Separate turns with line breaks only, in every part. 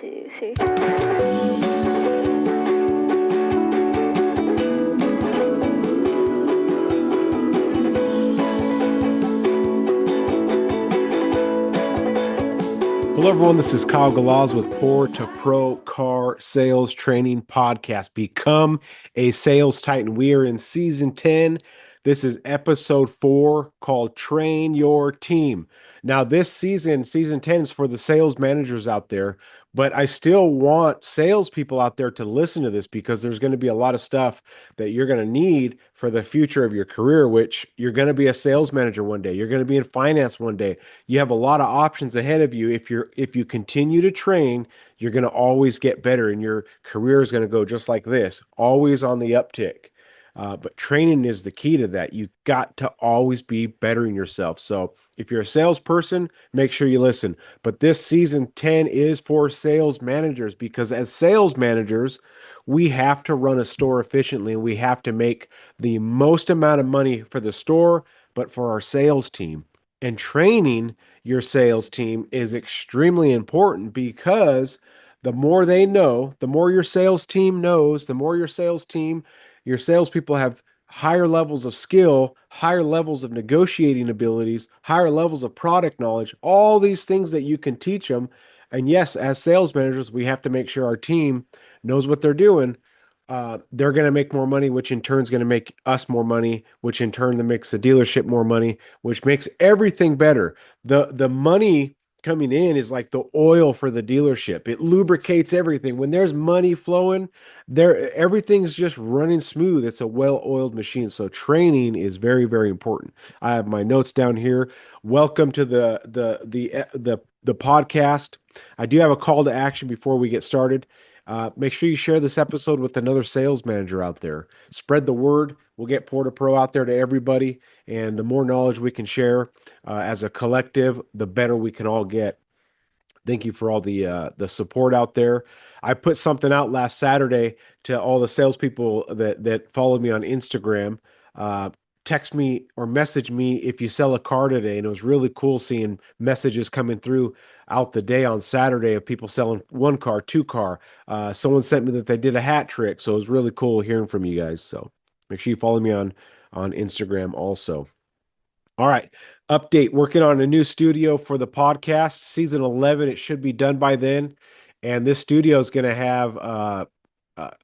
two, three.
Hello, everyone. This is Kyle Galaz with Poor2Pro Car Sales Training Podcast. Become a Sales Titan. We are in season 10. This is episode 4 called Train Your Team. Now, this season 10 is for the sales managers out there, but I still want salespeople out there to listen to this because there's going to be a lot of stuff that you're going to need for the future of your career, which you're going to be a sales manager one day. You're going to be in finance one day. You have a lot of options ahead of you. If you continue to train, you're going to always get better, and your career is going to go just like this, always on the uptick. But training is the key to that. You got to always be bettering yourself. So if you're a salesperson, make sure you listen. But this season 10 is for sales managers because as sales managers, we have to run a store efficiently and we have to make the most amount of money for the store, but for our sales team. And training your sales team is extremely important because the more they know, the more your sales team knows, the more your salespeople have higher levels of skill, higher levels of negotiating abilities, higher levels of product knowledge, all these things that you can teach them. And yes, as sales managers, we have to make sure our team knows what they're doing. They're going to make more money, which in turn is going to make us more money, which in turn makes the dealership more money, which makes everything better. The money coming in is like the oil for the dealership. It lubricates everything. When there's money flowing, everything's just running smooth. It's a well-oiled machine. So training is very, very important. I have my notes down here. Welcome to the podcast. I do have a call to action before we get started. Make sure you share this episode with another sales manager out there. Spread the word. We'll get Poor2Pro out there to everybody. And the more knowledge we can share as a collective, the better we can all get. Thank you for all the support out there. I put something out last Saturday to all the salespeople that followed me on Instagram. Text me or message me if you sell a car today. And it was really cool seeing messages coming through out the day on Saturday of people selling one car, two car. Someone sent me that they did a hat trick. So it was really cool hearing from you guys. So make sure you follow me on Instagram also. All right. Update. Working on a new studio for the podcast. Season 11. It should be done by then. And this studio is going to have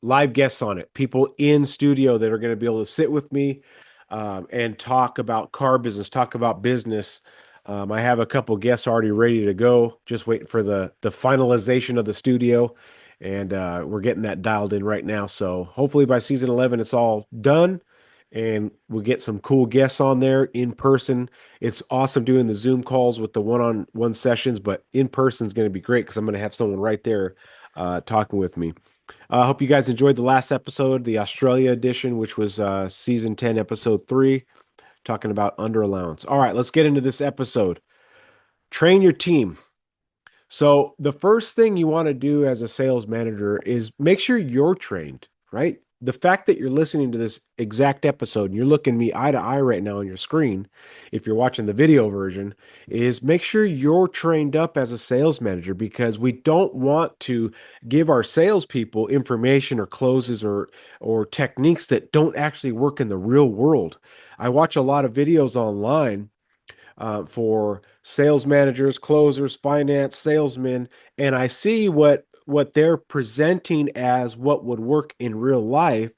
live guests on it. People in studio that are going to be able to sit with me and talk about car business, talk about business. I have a couple guests already ready to go. Just waiting for the finalization of the studio. And we're getting that dialed in right now. So hopefully by season 11, it's all done and we'll get some cool guests on there in person. It's awesome doing the Zoom calls with the one-on-one sessions, but in person is going to be great because I'm going to have someone right there talking with me. I hope you guys enjoyed the last episode, the Australia edition, which was season 10, episode 3, talking about under allowance. All right, let's get into this episode. Train your team. So the first thing you want to do as a sales manager is make sure you're trained, right? The fact that you're listening to this exact episode and you're looking me eye to eye right now on your screen, if you're watching the video version, is make sure you're trained up as a sales manager because we don't want to give our salespeople information or closes or techniques that don't actually work in the real world. I watch a lot of videos online for sales managers, closers, finance, salesmen, and I see what they're presenting as what would work in real life,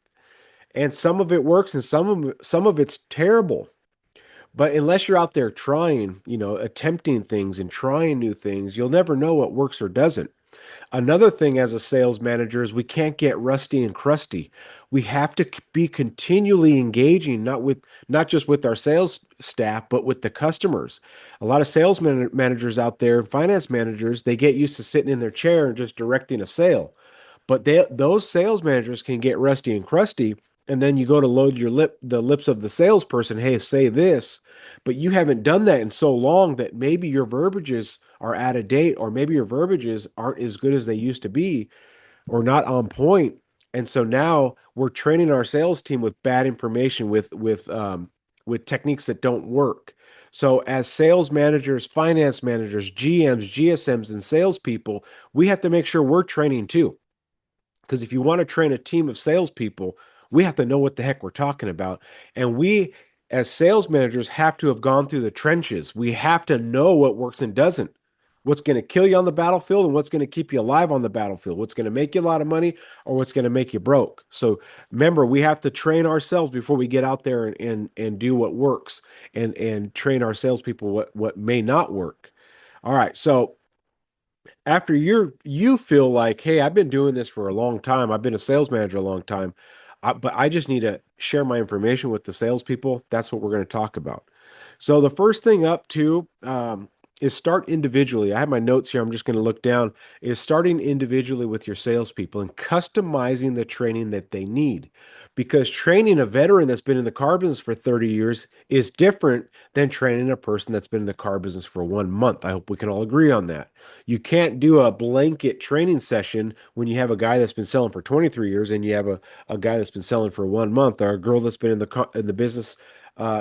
and some of it works and some of it's terrible. But unless you're out there trying, attempting things and trying new things, you'll never know what works or doesn't. Another thing as a sales manager is we can't get rusty and crusty. We have to be continually engaging, not just with our sales staff, but with the customers. A lot of sales managers out there, finance managers, they get used to sitting in their chair and just directing a sale. But those sales managers can get rusty and crusty. And then you go to load the lips of the salesperson, hey, say this, but you haven't done that in so long that maybe your verbiages are out of date, or maybe your verbiages aren't as good as they used to be, or not on point. And so now we're training our sales team with bad information, with techniques that don't work. So, as sales managers, finance managers, GMs, GSMs, and salespeople, we have to make sure we're training too. Because if you want to train a team of salespeople, we have to know what the heck we're talking about. And we, as sales managers, have to have gone through the trenches. We have to know what works and doesn't. What's going to kill you on the battlefield and what's going to keep you alive on the battlefield. What's going to make you a lot of money or what's going to make you broke. So remember, we have to train ourselves before we get out there and do what works and train our salespeople what may not work. All right. So after you feel like, hey, I've been doing this for a long time. I've been a sales manager a long time, but I just need to share my information with the salespeople. That's what we're going to talk about. So the first thing up to is start individually. I have my notes here. I'm just going to look down. Is starting individually with your salespeople and customizing the training that they need. Because training a veteran that's been in the car business for 30 years is different than training a person that's been in the car business for 1 month. I hope we can all agree on that. You can't do a blanket training session when you have a guy that's been selling for 23 years and you have a guy that's been selling for 1 month, or a girl that's been in the business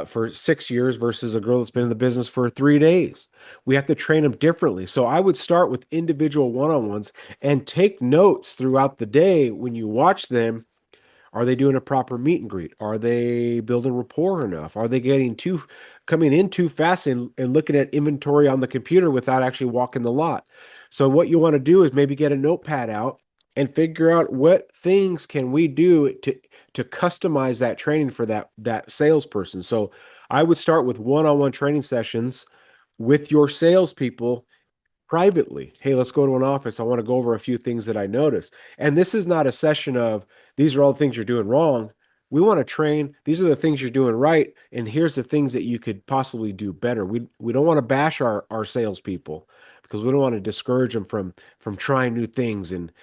for 6 years versus a girl that's been in the business for 3 days. We have to train them differently. So I would start with individual one-on-ones and take notes throughout the day when you watch them. Are they doing a proper meet and greet? Are they building rapport enough? Are they getting too coming in too fast and looking at inventory on the computer without actually walking the lot? So what you want to do is maybe get a notepad out and figure out what things can we do to customize that training for that salesperson. So I would start with one-on-one training sessions with your salespeople privately. Hey, let's go to an office. I want to go over a few things that I noticed. And this is not a session of these are all the things you're doing wrong. We want to train. These are the things you're doing right. And here's the things that you could possibly do better. We don't want to bash our salespeople because we don't want to discourage them from trying new things and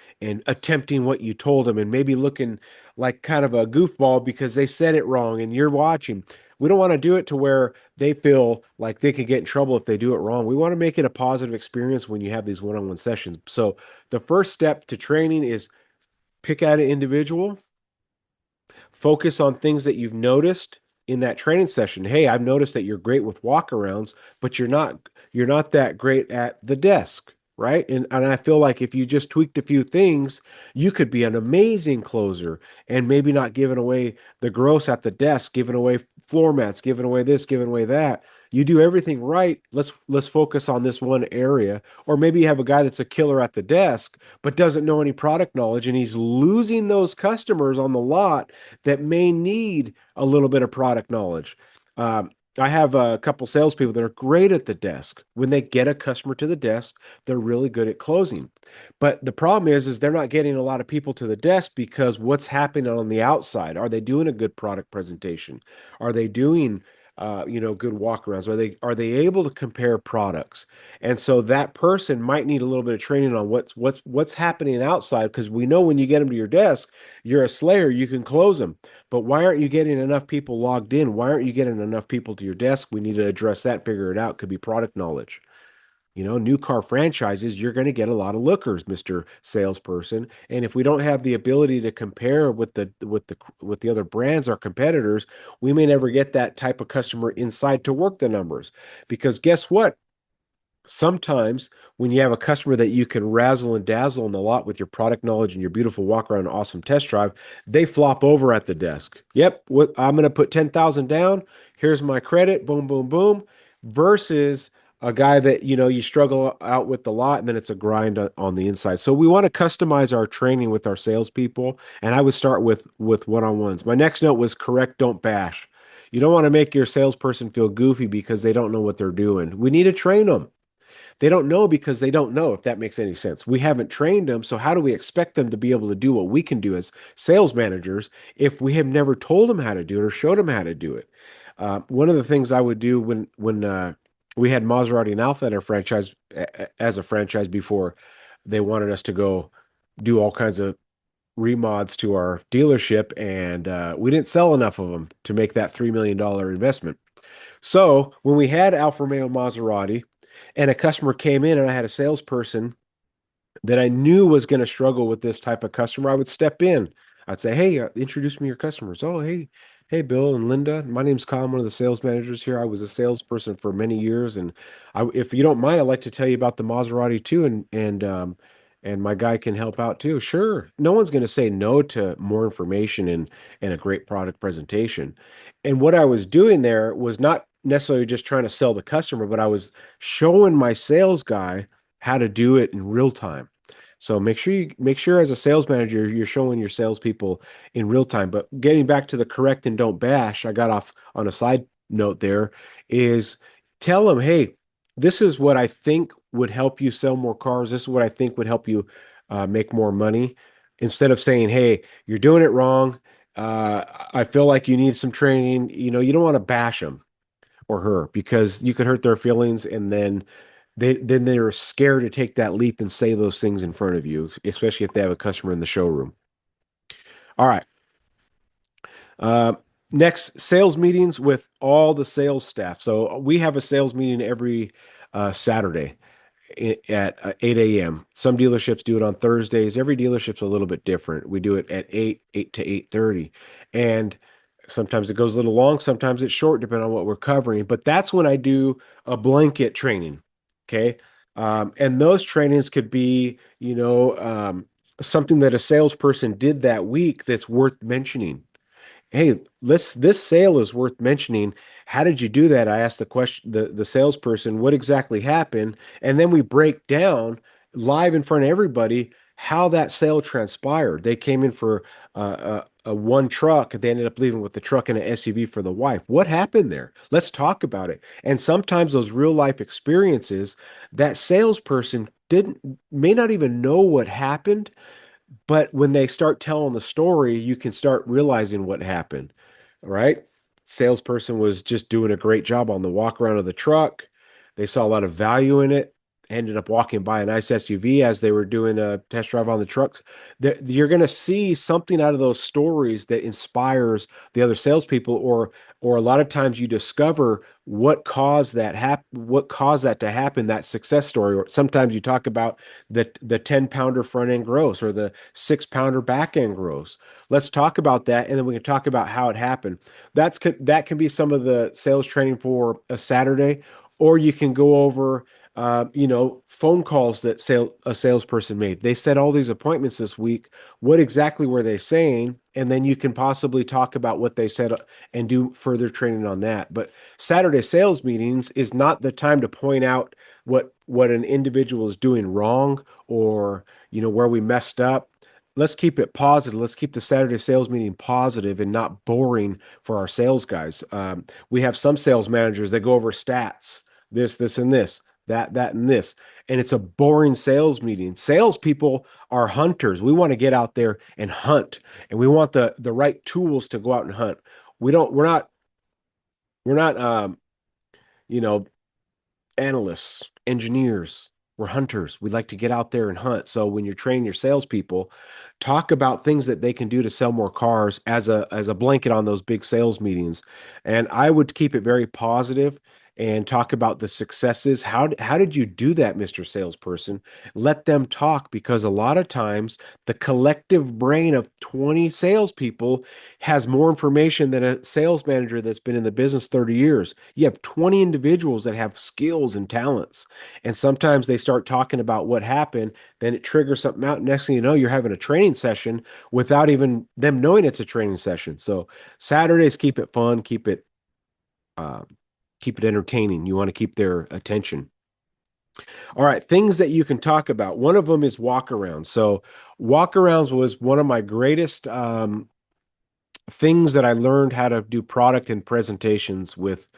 attempting what you told them and maybe looking like kind of a goofball because they said it wrong and you're watching. We don't want to do it to where they feel like they could get in trouble if they do it wrong. We want to make it a positive experience when you have these one-on-one sessions. So the first step to training is pick out an individual, focus on things that you've noticed in that training session. Hey, I've noticed that you're great with walkarounds, but you're not that great at the desk, right? And I feel like if you just tweaked a few things, you could be an amazing closer and maybe not giving away the gross at the desk, giving away floor mats, giving away this, giving away that. You do everything right. Let's focus on this one area. Or maybe you have a guy that's a killer at the desk, but doesn't know any product knowledge, and he's losing those customers on the lot that may need a little bit of product knowledge. I have a couple salespeople that are great at the desk. When they get a customer to the desk, they're really good at closing. But the problem is they're not getting a lot of people to the desk because what's happening on the outside? Are they doing a good product presentation? Are they doing good walkarounds? Are they able to compare products? And so that person might need a little bit of training on what's happening outside because we know when you get them to your desk, you're a slayer, you can close them. But why aren't you getting enough people logged in? Why aren't you getting enough people to your desk? We need to address that, figure it out. Could be product knowledge. New car franchises, you're going to get a lot of lookers, Mr. Salesperson. And if we don't have the ability to compare with the other brands, our competitors, we may never get that type of customer inside to work the numbers. Because guess what? Sometimes when you have a customer that you can razzle and dazzle in a lot with your product knowledge and your beautiful walk around awesome test drive, they flop over at the desk. Yep, I'm going to put 10,000 down. Here's my credit. Boom, boom, boom. Versus a guy that you struggle out with a lot and then it's a grind on the inside. So we want to customize our training with our salespeople, and I would start with one-on-ones. My next note was correct, don't bash. You don't want to make your salesperson feel goofy because they don't know what they're doing. We need to train them. They don't know because they don't know, if that makes any sense. We haven't trained them, so how do we expect them to be able to do what we can do as sales managers if we have never told them how to do it or showed them how to do it? One of the things I would do when we had Maserati and Alpha in our franchise as a franchise before they wanted us to go do all kinds of remods to our dealership, and we didn't sell enough of them to make that $3 million investment. So when we had Alfa Romeo Maserati and a customer came in and I had a salesperson that I knew was going to struggle with this type of customer, I would step in. I'd say, hey, introduce me to your customers. Oh, hey. Hey, Bill and Linda. My name's Kyle. I'm one of the sales managers here. I was a salesperson for many years, and if you don't mind, I'd like to tell you about the Maserati too, and my guy can help out too. Sure, no one's going to say no to more information and a great product presentation. And what I was doing there was not necessarily just trying to sell the customer, but I was showing my sales guy how to do it in real time. So make sure as a sales manager, you're showing your salespeople in real time. But getting back to the correct and don't bash, I got off on a side note there, is tell them, hey, this is what I think would help you sell more cars. This is what I think would help you make more money. Instead of saying, hey, you're doing it wrong. I feel like you need some training. You don't want to bash them or her because you could hurt their feelings and then they're scared to take that leap and say those things in front of you, especially if they have a customer in the showroom. All right. Uh, Next, sales meetings with all the sales staff. So we have a sales meeting every Saturday at 8 a.m. Some dealerships do it on Thursdays. Every dealership's a little bit different. We do it at 8 to 8:30. And sometimes it goes a little long, sometimes it's short, depending on what we're covering. But that's when I do a blanket training. Okay. And those trainings could be, something that a salesperson did that week that's worth mentioning. Hey, this sale is worth mentioning. How did you do that? I asked the salesperson what exactly happened, and then we break down live in front of everybody how that sale transpired. They came in for a one truck. They ended up leaving with the truck and an SUV for the wife. What happened there? Let's talk about it. And sometimes those real life experiences, that salesperson didn't may not even know what happened, but when they start telling the story, you can start realizing what happened, right? Salesperson was just doing a great job on the walk around of the truck. They saw a lot of value in it. Ended up walking by a nice SUV as they were doing a test drive on the truck. You're going to see something out of those stories that inspires the other salespeople, or a lot of times you discover what caused that to happen, that success story. Or sometimes you talk about the 10-pounder front end gross or the 6-pounder back end gross. Let's talk about that, and then we can talk about how it happened. That can be some of the sales training for a Saturday, or you can go over phone calls that a salesperson made. They set all these appointments this week. What exactly were they saying? And then you can possibly talk about what they said and do further training on that. But Saturday sales meetings is not the time to point out what an individual is doing wrong, or where we messed up. Let's keep it positive. Let's keep the Saturday sales meeting positive and not boring for our sales guys. We have some sales managers that go over stats, this, and this, that, and this. And it's a boring sales meeting. Salespeople are hunters. We want to get out there and hunt, and we want the right tools to go out and hunt. We're not you know, analysts, engineers. We're hunters. We like to get out there and hunt. So when you're training your salespeople, talk about things that they can do to sell more cars as a blanket on those big sales meetings. And I would keep it very positive and talk about the successes. How did you do that, Mr. Salesperson? Let them talk, because a lot of times the collective brain of 20 salespeople has more information than a sales manager that's been in the business 30 years. You have 20 individuals that have skills and talents. And sometimes they start talking about what happened, then it triggers something out. Next thing you know, you're having a training session without even them knowing it's a training session. So Saturdays, keep it fun, uh, keep it entertaining. You want to keep their attention. All right, things that you can talk about. One of them is walkarounds. So walkarounds was one of my greatest things that I learned how to do product and presentations with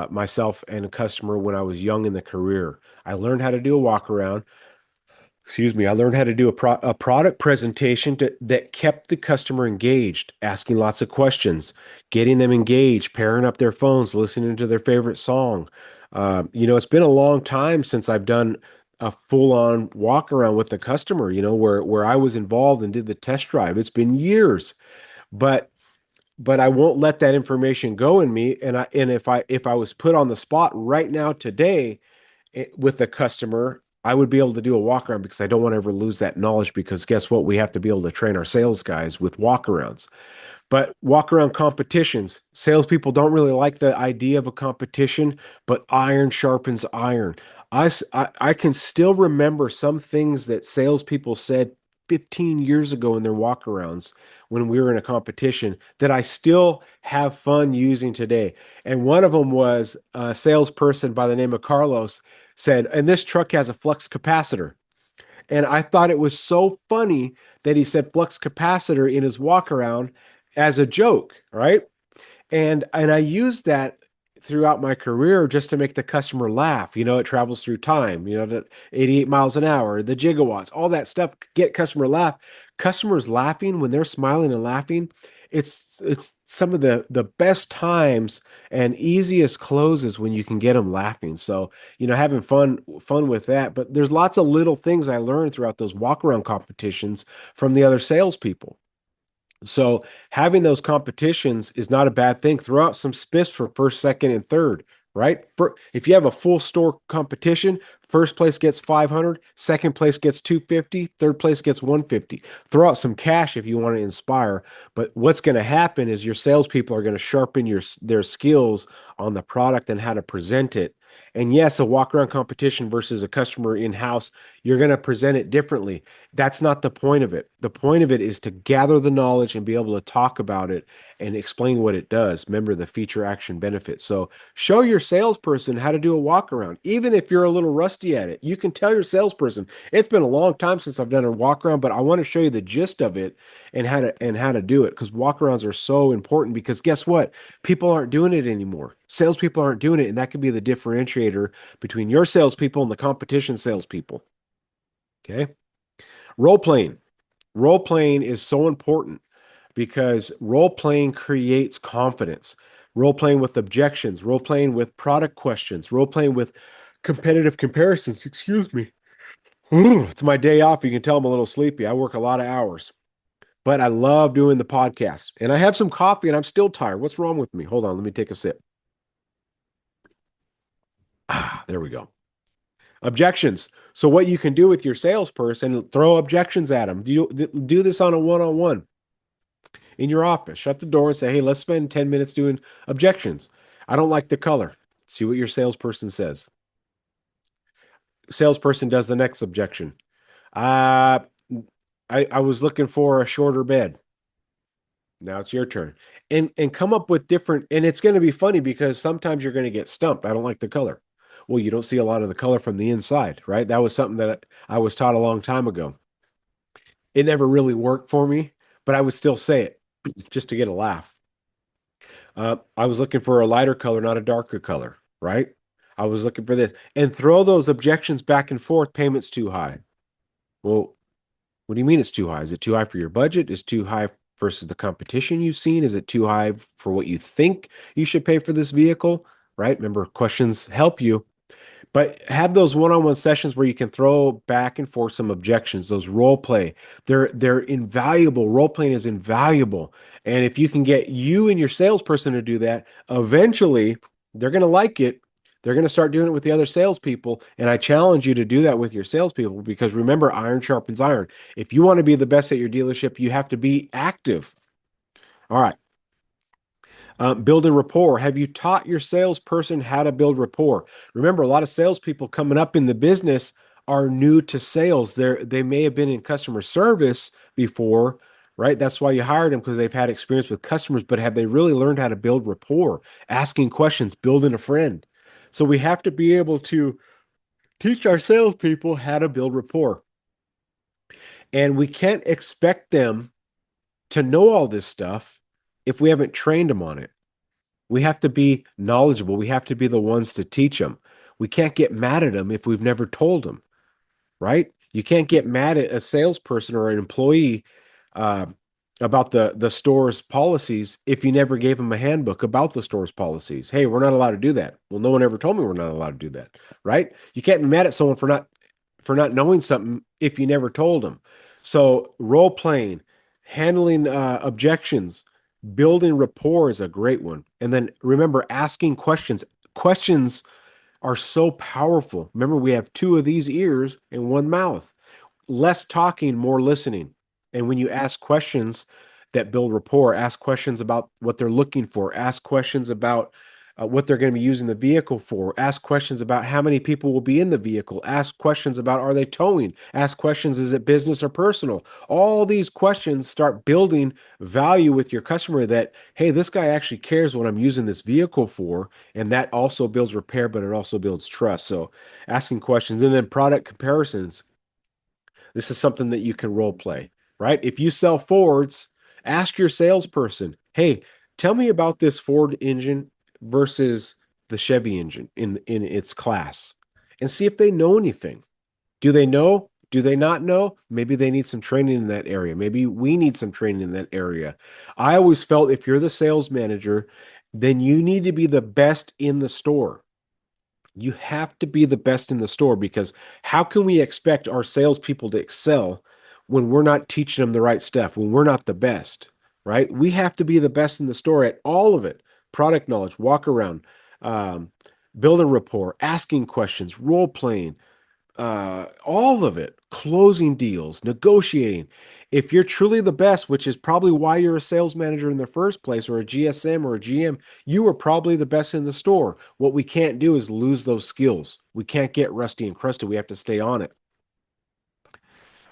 myself and a customer when I was young in the career. I learned how to do a walk around. Excuse me. I learned how to do a product presentation that kept the customer engaged, asking lots of questions, getting them engaged, pairing up their phones, listening to their favorite song. It's been a long time since I've done a full-on walk around with the customer, where I was involved and did the test drive. It's been years, but I won't let that information go in me. And if I was put on the spot right now today with the customer, I would be able to do a walk around, because I don't want to ever lose that knowledge, because guess what? We have to be able to train our sales guys with walk arounds. But walk around competitions. Salespeople don't really like the idea of a competition, but iron sharpens iron. I can still remember some things that salespeople said 15 years ago in their walkarounds when we were in a competition that I still have fun using today. And one of them was a salesperson by the name of Carlos said, and this truck has a flux capacitor. And I thought it was so funny that he said flux capacitor in his walk around as a joke, right? And I use that throughout my career just to make the customer laugh. It travels through time, the 88 miles an hour, the gigawatts, all that stuff, get customer laugh. Customers laughing when they're smiling and laughing, it's some of the best times and easiest closes when you can get them laughing. So, having fun with that. But there's lots of little things I learned throughout those walk around competitions from the other salespeople. So having those competitions is not a bad thing. Throw out some spiffs for first, second, and third, right? If you have a full store competition, first place gets 500, second place gets 250, third place gets 150. Throw out some cash if you want to inspire. But what's going to happen is your salespeople are going to sharpen their skills on the product and how to present it. And yes, a walk around competition versus a customer in house, you're going to present it differently. That's not the point of it. The point of it is to gather the knowledge and be able to talk about it and explain what it does. Remember the feature action benefit. So show your salesperson how to do a walk around. Even if you're a little rusty at it, you can tell your salesperson, it's been a long time since I've done a walk around, but I want to show you the gist of it and how to do it. Because walk arounds are so important because guess what? People aren't doing it anymore. Salespeople aren't doing it, and that could be the differentiator between your salespeople and the competition salespeople. Okay. Role playing. Role playing is so important because role playing creates confidence. Role playing with objections, role playing with product questions, role playing with competitive comparisons. Excuse me. It's my day off. You can tell I'm a little sleepy. I work a lot of hours, but I love doing the podcast. And I have some coffee and I'm still tired. What's wrong with me? Hold on. Let me take a sip. There we go. Objections. So what you can do with your salesperson, throw objections at them. Do this on a one-on-one in your office. Shut the door and say, "Hey, let's spend 10 minutes doing objections. I don't like the color." See what your salesperson says. Salesperson does the next objection. Uh, I was looking for a shorter bed. Now it's your turn. And come up with different, and it's going to be funny because sometimes you're going to get stumped. I don't like the color. Well, you don't see a lot of the color from the inside, right? That was something that I was taught a long time ago. It never really worked for me, but I would still say it just to get a laugh. I was looking for a lighter color, not a darker color, right? I was looking for this and throw those objections back and forth. Payment's too high. Well, what do you mean it's too high? Is it too high for your budget? Is it too high versus the competition you've seen? Is it too high for what you think you should pay for this vehicle? Right? Remember, questions help you. But have those one-on-one sessions where you can throw back and forth some objections, those role play. They're invaluable. Role playing is invaluable. And if you can get you and your salesperson to do that, eventually they're going to like it. They're going to start doing it with the other salespeople. And I challenge you to do that with your salespeople because remember, iron sharpens iron. If you want to be the best at your dealership, you have to be active. All right. Building rapport. Have you taught your salesperson how to build rapport? Remember, a lot of salespeople coming up in the business are new to sales. They may have been in customer service before, right? That's why you hired them because they've had experience with customers, but have they really learned how to build rapport, asking questions, building a friend? So we have to be able to teach our salespeople how to build rapport. And we can't expect them to know all this stuff if we haven't trained them on it. We have to be knowledgeable. We have to be the ones to teach them. We can't get mad at them if we've never told them, right? You can't get mad at a salesperson or an employee uh, about the store's policies if you never gave them a handbook about the store's policies. Hey, we're not allowed to do that. Well, no one ever told me we're not allowed to do that, right? You can't be mad at someone for not knowing something if you never told them. So role playing, handling objections, building rapport is a great one. And then remember asking questions. Questions are so powerful. Remember, we have two of these ears and one mouth. Less talking, more listening. And when you ask questions, that build rapport. Ask questions about what they're looking for. Ask questions about what they're going to be using the vehicle for. Ask questions about how many people will be in the vehicle. Ask questions about, are they towing? Ask questions, is it business or personal? All these questions start building value with your customer that, hey, this guy actually cares what I'm using this vehicle for. And that also builds repair, but it also builds trust. So asking questions, and then product comparisons. This is something that you can role play, right? If you sell Fords, ask your salesperson, hey, tell me about this Ford engine versus the Chevy engine in its class, and see if they know anything. Do they know? Do they not know? Maybe they need some training in that area. Maybe we need some training in that area. I always felt if you're the sales manager, then you need to be the best in the store. You have to be the best in the store, because how can we expect our salespeople to excel when we're not teaching them the right stuff, when we're not the best, right? We have to be the best in the store at all of it: product knowledge, walk around, um, building rapport, asking questions, role playing, all of it, closing deals, negotiating. If you're truly the best, which is probably why you're a sales manager in the first place, or a GSM or a GM, you are probably the best in the store. What we can't do is lose those skills. We can't get rusty and crusty. We have to stay on it.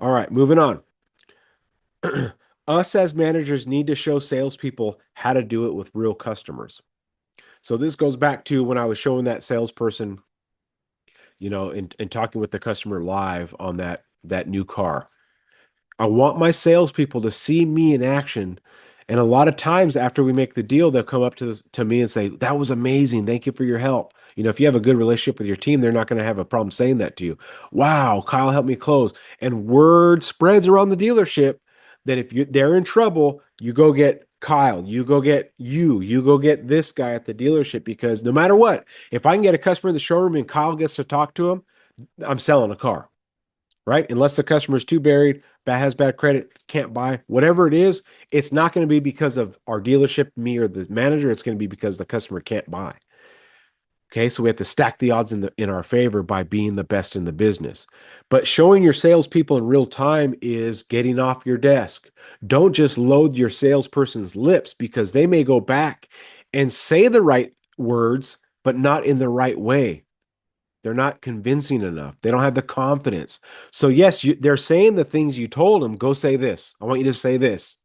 All right, moving on. Us as managers need to show salespeople how to do it with real customers. So this goes back to when I was showing that salesperson, and talking with the customer live on that new car. I want my salespeople to see me in action. And a lot of times after we make the deal, they'll come up to me and say, that was amazing. Thank you for your help. If you have a good relationship with your team, they're not going to have a problem saying that to you. Wow, Kyle helped me close. And word spreads around the dealership that if they're in trouble, you go get Kyle, you go get this guy at the dealership, because no matter what, if I can get a customer in the showroom and Kyle gets to talk to him, I'm selling a car, right? Unless the customer is too buried, has bad credit, can't buy, whatever it is, it's not going to be because of our dealership, me, or the manager. It's going to be because the customer can't buy. Okay, so we have to stack the odds in our favor by being the best in the business. But showing your salespeople in real time is getting off your desk. Don't just load your salesperson's lips, because they may go back and say the right words, but not in the right way. They're not convincing enough. They don't have the confidence. So yes, they're saying the things you told them. Go say this. I want you to say this.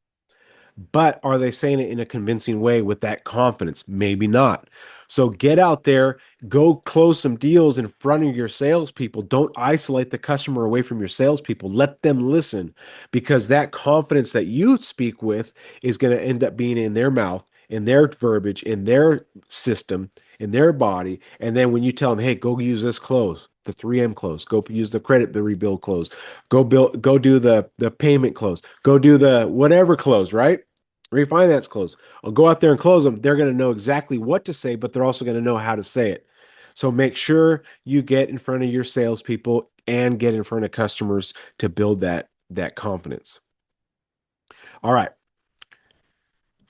But are they saying it in a convincing way with that confidence? Maybe not. So get out there, go close some deals in front of your salespeople. Don't isolate the customer away from your salespeople. Let them listen, because that confidence that you speak with is going to end up being in their mouth, in their verbiage, in their system, in their body. And then when you tell them, hey, go use this close, the 3M close, go use the credit, the rebuild close, go do the payment close, go do the whatever close, right? Refinance close. I'll go out there and close them. They're going to know exactly what to say, but they're also going to know how to say it. So make sure you get in front of your salespeople and get in front of customers to build that confidence. All right.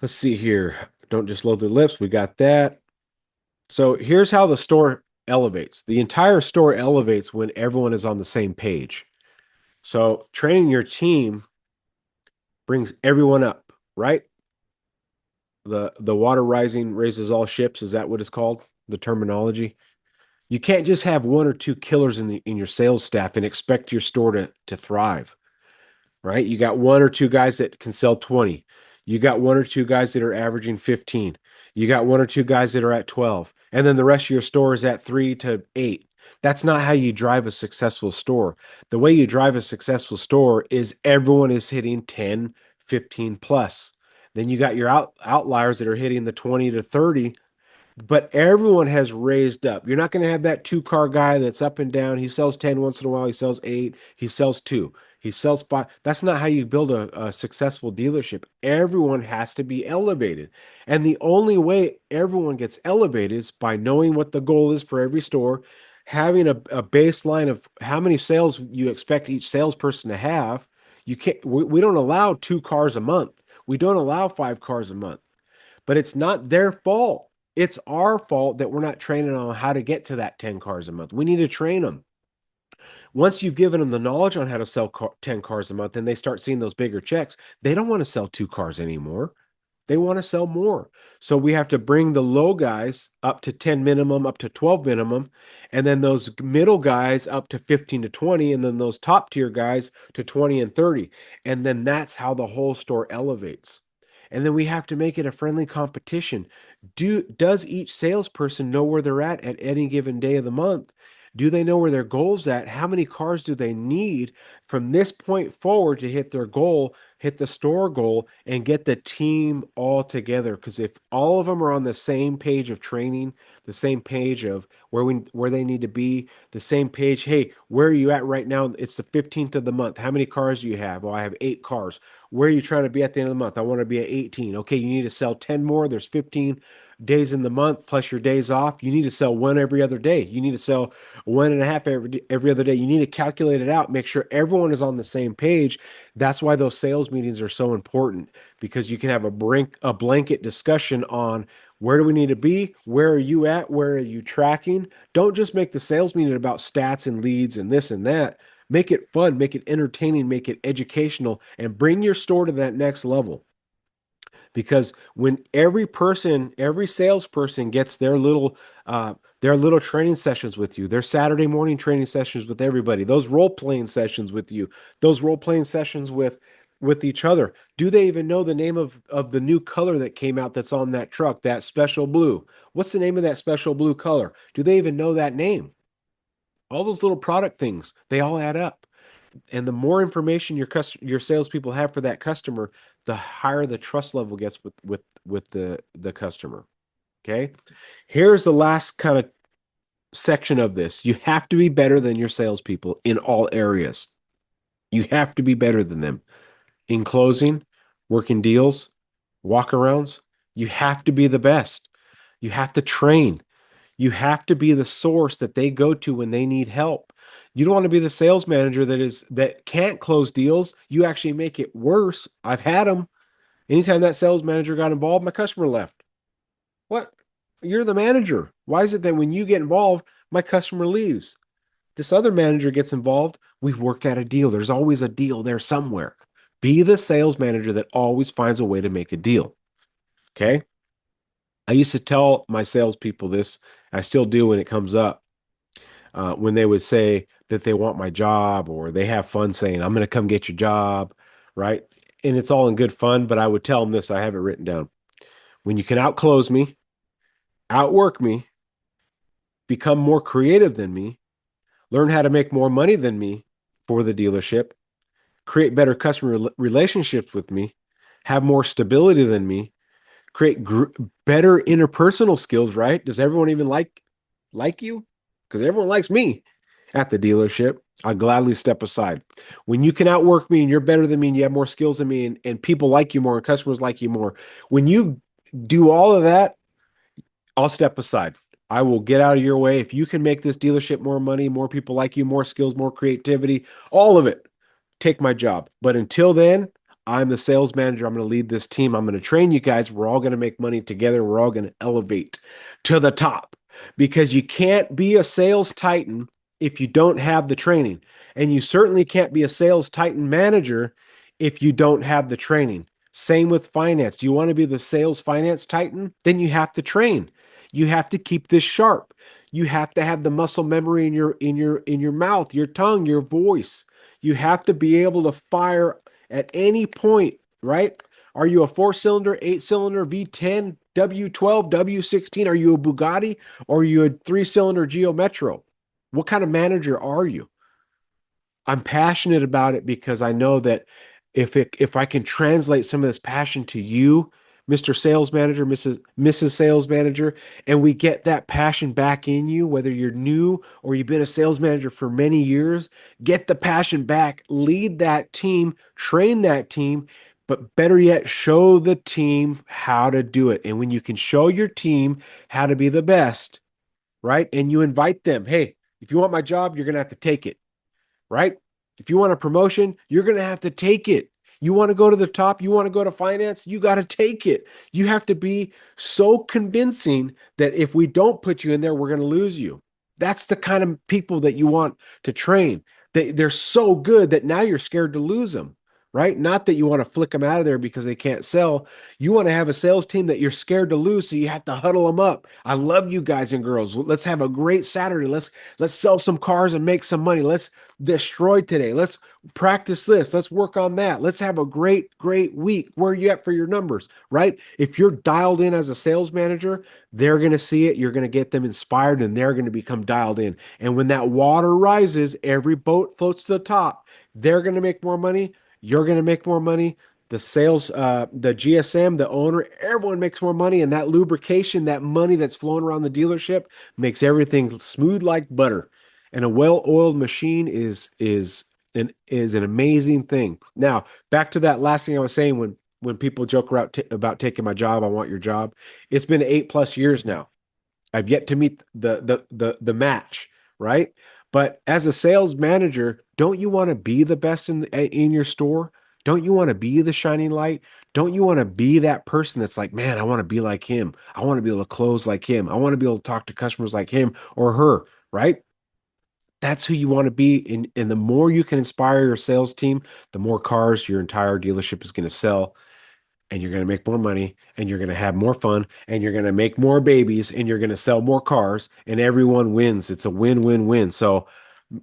Let's see here. Don't just load their lips. We got that. So here's how the store elevates. The entire store elevates when everyone is on the same page. So training your team brings everyone up, right? The water rising raises all ships. Is that what it's called? The terminology. You can't just have one or two killers in your sales staff and expect your store to thrive, right? You got one or two guys that can sell 20. You got one or two guys that are averaging 15. You got one or two guys that are at 12. And then the rest of your store is at 3 to 8. That's not how you drive a successful store. The way you drive a successful store is everyone is hitting 10, 15 plus. Then you got your outliers that are hitting the 20 to 30, but everyone has raised up. You're not going to have that two-car guy that's up and down. He sells 10 once in a while. He sells 8. He sells 2. He sells 5. That's not how you build a successful dealership. Everyone has to be elevated. And the only way everyone gets elevated is by knowing what the goal is for every store, having a baseline of how many sales you expect each salesperson to have. You can't, we don't allow 2 cars a month. We don't allow 5 cars a month. But it's not their fault. It's our fault that we're not training on how to get to that 10 cars a month. We need to train them. Once you've given them the knowledge on how to sell 10 cars a month and they start seeing those bigger checks, they don't want to sell 2 cars anymore. They want to sell more. So we have to bring the low guys up to 10 minimum, up to 12 minimum, and then those middle guys up to 15 to 20, and then those top tier guys to 20 and 30. And then that's how the whole store elevates. And then we have to make it a friendly competition. Does each salesperson know where they're at any given day of the month? Do they know where their goal's at? How many cars do they need from this point forward to hit their goal, hit the store goal, and get the team all together? Because if all of them are on the same page of training, the same page of where they need to be, the same page, hey, where are you at right now? It's the 15th of the month. How many cars do you have? Well, I have 8 cars. Where are you trying to be at the end of the month? I want to be at 18. Okay, you need to sell 10 more. There's 15 days in the month plus your days off. You need to sell one every other day. You need to sell one and a half every other day. You need to calculate it out, make sure everyone is on the same page. That's why those sales meetings are so important, because you can have a blanket discussion on where do we need to be? Where are you at? Where are you tracking? Don't just make the sales meeting about stats and leads and this and that. Make it fun, make it entertaining, make it educational, and bring your store to that next level. Because when every salesperson gets their little training sessions with you, their Saturday morning training sessions with everybody, those role playing sessions with you, those role playing sessions with each other. Do they even know the name of the new color that came out that's on that truck, that special blue? What's the name of that special blue color? Do they even know that name? All those little product things, they all add up. And the more information your salespeople have for that customer, the higher the trust level gets with the customer. Okay. Here's the last kind of section of this. You have to be better than your salespeople in all areas. You have to be better than them in closing, working deals, walkarounds. You have to be the best. You have to train. You have to be the source that they go to when they need help. You don't want to be the sales manager that can't close deals. You actually make it worse. I've had them. Anytime that sales manager got involved, my customer left. What? You're the manager. Why is it that when you get involved, my customer leaves? This other manager gets involved, we work out a deal. There's always a deal there somewhere. Be the sales manager that always finds a way to make a deal. Okay? I used to tell my salespeople this. I still do when it comes up. When they would say that they want my job, or they have fun saying, I'm going to come get your job, right? And it's all in good fun, but I would tell them this. I have it written down. When you can outclose me, outwork me, become more creative than me, learn how to make more money than me for the dealership, create better customer relationships with me, have more stability than me, create better interpersonal skills, right? Does everyone even like you? Because everyone likes me at the dealership. I'll gladly step aside. When you can outwork me and you're better than me and you have more skills than me, and people like you more and customers like you more, when you do all of that, I'll step aside. I will get out of your way. If you can make this dealership more money, more people like you, more skills, more creativity, all of it, take my job. But until then, I'm the sales manager. I'm going to lead this team. I'm going to train you guys. We're all going to make money together. We're all going to elevate to the top, because you can't be a sales titan if you don't have the training. And you certainly can't be a sales titan manager if you don't have the training. Same with finance. Do you want to be the sales finance titan? Then you have to train. You have to keep this sharp. You have to have the muscle memory in your mouth, your tongue, your voice. You have to be able to fire at any point, right? Are you a 4-cylinder, 8-cylinder, V10, W12, W16? Are you a Bugatti, or are you a 3-cylinder Geo Metro? What kind of manager are you? I'm passionate about it because I know that if I can translate some of this passion to you, Mr. Sales Manager, Mrs. Sales Manager, and we get that passion back in you, whether you're new or you've been a sales manager for many years, get the passion back, lead that team, train that team, but better yet, show the team how to do it. And when you can show your team how to be the best, right? And you invite them, hey, if you want my job, you're going to have to take it, right? If you want a promotion, you're going to have to take it. You want to go to the top, you want to go to finance, you got to take it. You have to be so convincing that if we don't put you in there, we're going to lose you. That's the kind of people that you want to train. They're so good that now you're scared to lose them, right? Not that you want to flick them out of there because they can't sell. You want to have a sales team that you're scared to lose, so you have to huddle them up. I love you guys and girls. Let's have a great Saturday. Let's sell some cars and make some money. Let's destroy today. Let's practice this. Let's work on that. Let's have a great week. Where are you at for your numbers, right? If you're dialed in as a sales manager, they're going to see it. You're going to get them inspired and they're going to become dialed in. And when that water rises, every boat floats to the top. They're going to make more money. You're going to make more money. The sales, the GSM, the owner, everyone makes more money. And that lubrication, that money that's flowing around the dealership makes everything smooth like butter. And a well-oiled machine is an amazing thing. Now, back to that last thing I was saying when people joke around about taking my job, I want your job. It's been 8+ years now. I've yet to meet the match, right? But as a sales manager, don't you want to be the best in your store? Don't you want to be the shining light? Don't you want to be that person that's like, man, I want to be like him. I want to be able to close like him. I want to be able to talk to customers like him or her, right? That's who you want to be. And the more you can inspire your sales team, the more cars your entire dealership is going to sell, and you're going to make more money, and you're going to have more fun, and you're going to make more babies, and you're going to sell more cars, and everyone wins. It's a win-win-win. So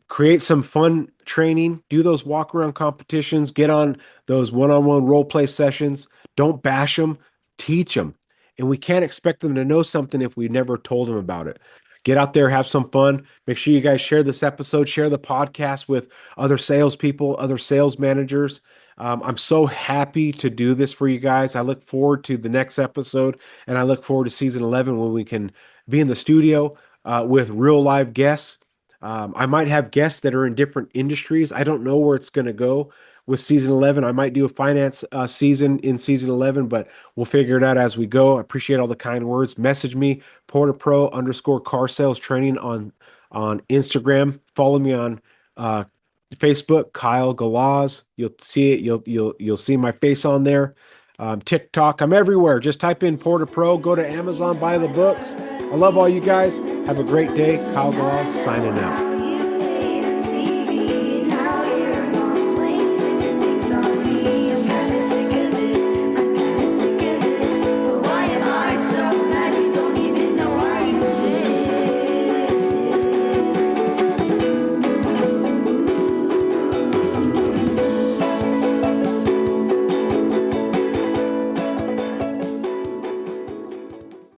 create some fun training, do those walk around competitions, get on those one-on-one role play sessions. Don't bash them, teach them. And we can't expect them to know something if we never told them about it. Get out there, have some fun. Make sure you guys share this episode, share the podcast with other salespeople, other sales managers. I'm so happy to do this for you guys. I look forward to the next episode, and I look forward to season 11 when we can be in the studio with real live guests. I might have guests that are in different industries. I don't know where it's going to go with season 11. I might do a finance season in season 11, but we'll figure it out as we go. I appreciate all the kind words. Message me, Poor2Pro underscore car sales training on Instagram. Follow me on uh, Facebook, Kyle Galaz. You'll see it. You'll see my face on there. TikTok. I'm everywhere. Just type in Poor2Pro. Go to Amazon, buy the books. I love all you guys. Have a great day. Kyle Galaz signing out.